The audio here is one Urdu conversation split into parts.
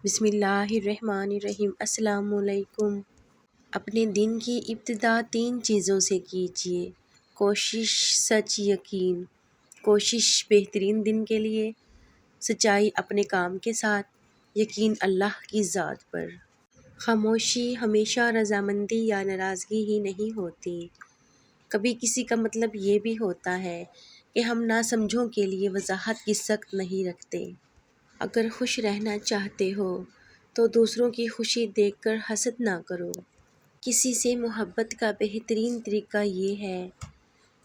بسم اللہ الرحمن الرحیم۔ السلام علیکم۔ اپنے دن کی ابتدا 3 چیزوں سے کیجیے: کوشش، سچ، یقین۔ کوشش بہترین دن کے لیے، سچائی اپنے کام کے ساتھ، یقین اللہ کی ذات پر۔ خاموشی ہمیشہ رضامندی یا ناراضگی ہی نہیں ہوتی، کبھی کسی کا مطلب یہ بھی ہوتا ہے کہ ہم ناسمجھوں کے لیے وضاحت کی سخت نہیں رکھتے۔ اگر خوش رہنا چاہتے ہو تو دوسروں کی خوشی دیکھ کر حسد نہ کرو۔ کسی سے محبت کا بہترین طریقہ یہ ہے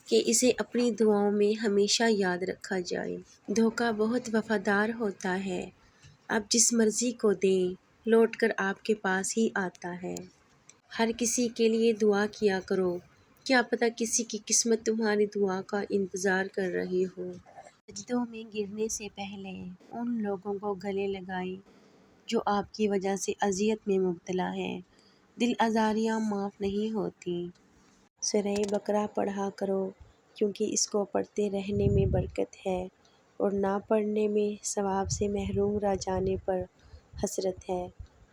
کہ اسے اپنی دعاؤں میں ہمیشہ یاد رکھا جائے۔ دھوکہ بہت وفادار ہوتا ہے، آپ جس مرضی کو دیں لوٹ کر آپ کے پاس ہی آتا ہے۔ ہر کسی کے لیے دعا کیا کرو، کیا پتہ کسی کی قسمت تمہاری دعا کا انتظار کر رہی ہو۔ سجدوں میں گرنے سے پہلے ان لوگوں کو گلے لگائیں جو آپ کی وجہ سے اذیت میں مبتلا ہیں، دل آزاریاں معاف نہیں ہوتیں۔ سورہ بقرہ پڑھا کرو، کیونکہ اس کو پڑھتے رہنے میں برکت ہے اور نہ پڑھنے میں ثواب سے محروم رہ جانے پر حسرت ہے،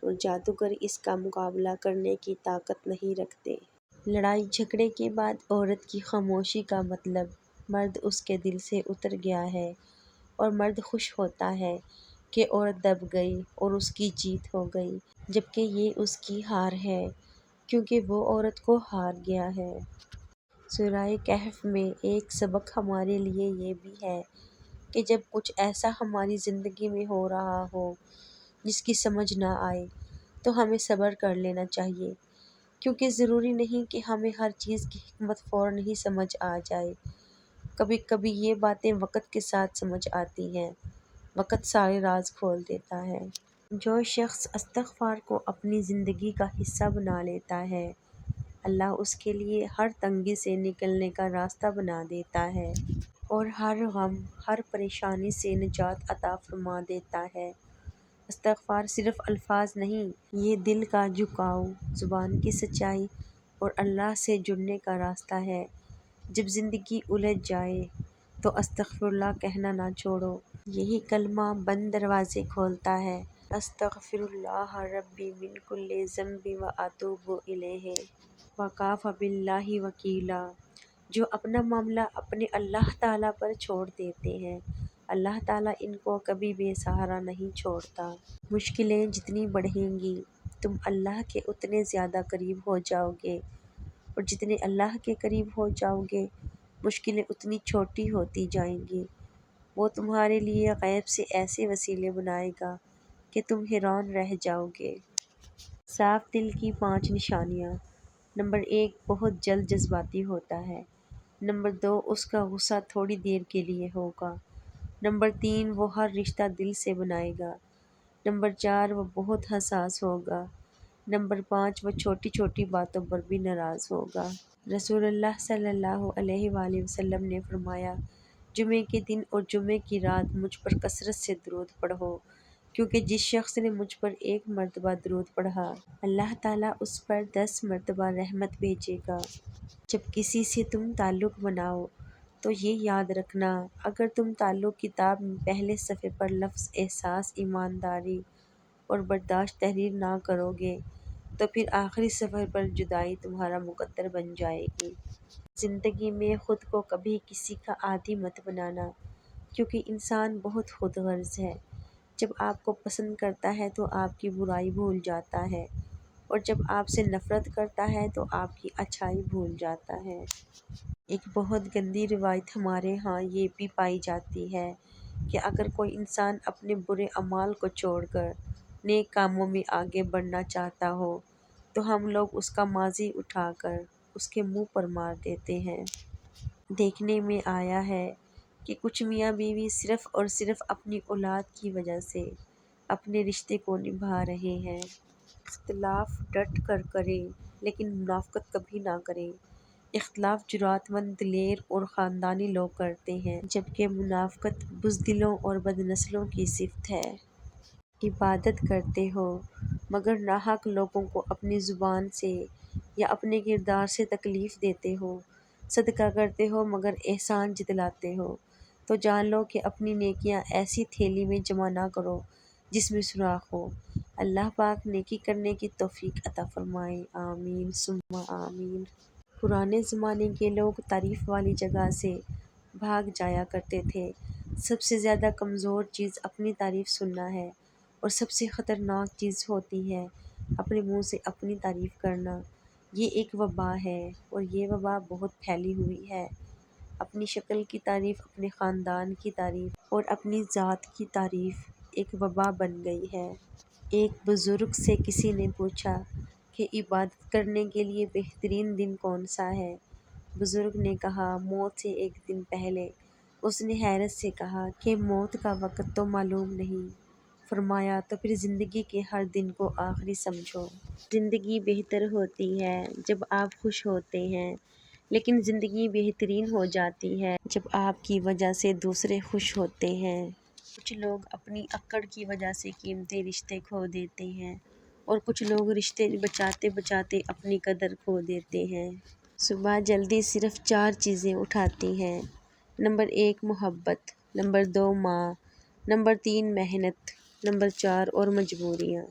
اور جادوگر اس کا مقابلہ کرنے کی طاقت نہیں رکھتے۔ لڑائی جھگڑے کے بعد عورت کی خاموشی کا مطلب مرد اس کے دل سے اتر گیا ہے، اور مرد خوش ہوتا ہے کہ عورت دب گئی اور اس کی جیت ہو گئی، جبکہ یہ اس کی ہار ہے کیونکہ وہ عورت کو ہار گیا ہے۔ سورہ کہف میں ایک سبق ہمارے لیے یہ بھی ہے کہ جب کچھ ایسا ہماری زندگی میں ہو رہا ہو جس کی سمجھ نہ آئے تو ہمیں صبر کر لینا چاہیے، کیونکہ ضروری نہیں کہ ہمیں ہر چیز کی حکمت فوراً ہی سمجھ آ جائے۔ کبھی کبھی یہ باتیں وقت کے ساتھ سمجھ آتی ہیں، وقت سارے راز کھول دیتا ہے۔ جو شخص استغفار کو اپنی زندگی کا حصہ بنا لیتا ہے، اللہ اس کے لیے ہر تنگی سے نکلنے کا راستہ بنا دیتا ہے اور ہر غم، ہر پریشانی سے نجات عطا فرما دیتا ہے۔ استغفار صرف الفاظ نہیں، یہ دل کا جھکاؤ، زبان کی سچائی اور اللہ سے جڑنے کا راستہ ہے۔ جب زندگی الجھ جائے تو استغفر اللہ کہنا نہ چھوڑو، یہی کلمہ بند دروازے کھولتا ہے۔ استغفر اللہ ربی من کل ذنب واتوب الیہ وکفی باللہ وکیلا۔ جو اپنا معاملہ اپنے اللہ تعالیٰ پر چھوڑ دیتے ہیں، اللہ تعالیٰ ان کو کبھی بے سہارا نہیں چھوڑتا۔ مشکلیں جتنی بڑھیں گی تم اللہ کے اتنے زیادہ قریب ہو جاؤ گے، اور جتنے اللہ کے قریب ہو جاؤ گے مشکلیں اتنی چھوٹی ہوتی جائیں گی۔ وہ تمہارے لیے غیب سے ایسے وسیلے بنائے گا کہ تم حیران رہ جاؤ گے۔ صاف دل کی 5 نشانیاں۔ نمبر 1، بہت جلد جذباتی ہوتا ہے۔ نمبر 2، اس کا غصہ تھوڑی دیر کے لیے ہوگا۔ نمبر 3، وہ ہر رشتہ دل سے بنائے گا۔ نمبر 4، وہ بہت حساس ہوگا۔ نمبر 5، وہ چھوٹی چھوٹی باتوں پر بھی ناراض ہوگا۔ رسول اللہ صلی اللہ علیہ وآلہ وسلم نے فرمایا، جمعے کے دن اور جمعے کی رات مجھ پر کثرت سے درود پڑھو، کیونکہ جس شخص نے مجھ پر 1 مرتبہ درود پڑھا، اللہ تعالیٰ اس پر 10 مرتبہ رحمت بھیجے گا۔ جب کسی سے تم تعلق بناؤ تو یہ یاد رکھنا، اگر تم تعلق کتاب میں پہلے صفحے پر لفظ احساس، ایمانداری اور برداشت تحریر نہ کرو گے تو پھر آخری صفحے پر جدائی تمہارا مقدر بن جائے گی۔ زندگی میں خود کو کبھی کسی کا عادی مت بنانا، کیونکہ انسان بہت خود غرض ہے۔ جب آپ کو پسند کرتا ہے تو آپ کی برائی بھول جاتا ہے، اور جب آپ سے نفرت کرتا ہے تو آپ کی اچھائی بھول جاتا ہے۔ ایک بہت گندی روایت ہمارے ہاں یہ بھی پائی جاتی ہے کہ اگر کوئی انسان اپنے برے اعمال کو چھوڑ کر نیک کاموں میں آگے بڑھنا چاہتا ہو تو ہم لوگ اس کا ماضی اٹھا کر اس کے منہ پر مار دیتے ہیں۔ دیکھنے میں آیا ہے کہ کچھ میاں بیوی صرف اور صرف اپنی اولاد کی وجہ سے اپنے رشتے کو نبھا رہے ہیں۔ اختلاف ڈٹ کر کریں لیکن منافقت کبھی نہ کریں۔ اختلاف جرأت مند، دلیر اور خاندانی لوگ کرتے ہیں، جبکہ منافقت بزدلوں اور بدنسلوں کی صفت ہے۔ عبادت کرتے ہو مگر ناحق لوگوں کو اپنی زبان سے یا اپنے کردار سے تکلیف دیتے ہو، صدقہ کرتے ہو مگر احسان جتلاتے ہو، تو جان لو کہ اپنی نیکیاں ایسی تھیلی میں جمع نہ کرو جس میں سوراخ ہو۔ اللہ پاک نیکی کرنے کی توفیق عطا فرمائے، آمین ثم آمین۔ پرانے زمانے کے لوگ تعریف والی جگہ سے بھاگ جایا کرتے تھے۔ سب سے زیادہ کمزور چیز اپنی تعریف سننا ہے، اور سب سے خطرناک چیز ہوتی ہے اپنے منہ سے اپنی تعریف کرنا۔ یہ ایک وبا ہے، اور یہ وبا بہت پھیلی ہوئی ہے۔ اپنی شکل کی تعریف، اپنے خاندان کی تعریف اور اپنی ذات کی تعریف ایک وبا بن گئی ہے۔ ایک بزرگ سے کسی نے پوچھا کہ عبادت کرنے کے لیے بہترین دن کون سا ہے؟ بزرگ نے کہا، موت سے ایک دن پہلے۔ اس نے حیرت سے کہا کہ موت کا وقت تو معلوم نہیں۔ فرمایا، تو پھر زندگی کے ہر دن کو آخری سمجھو۔ زندگی بہتر ہوتی ہے جب آپ خوش ہوتے ہیں، لیکن زندگی بہترین ہو جاتی ہے جب آپ کی وجہ سے دوسرے خوش ہوتے ہیں۔ کچھ لوگ اپنی اکڑ کی وجہ سے قیمتی رشتے کھو دیتے ہیں، اور کچھ لوگ رشتے بچاتے بچاتے اپنی قدر کھو دیتے ہیں۔ صبح جلدی صرف 4 چیزیں اٹھاتی ہیں۔ نمبر 1 محبت، نمبر 2 ماں، نمبر 3 محنت، نمبر 4 اور مجبوریاں۔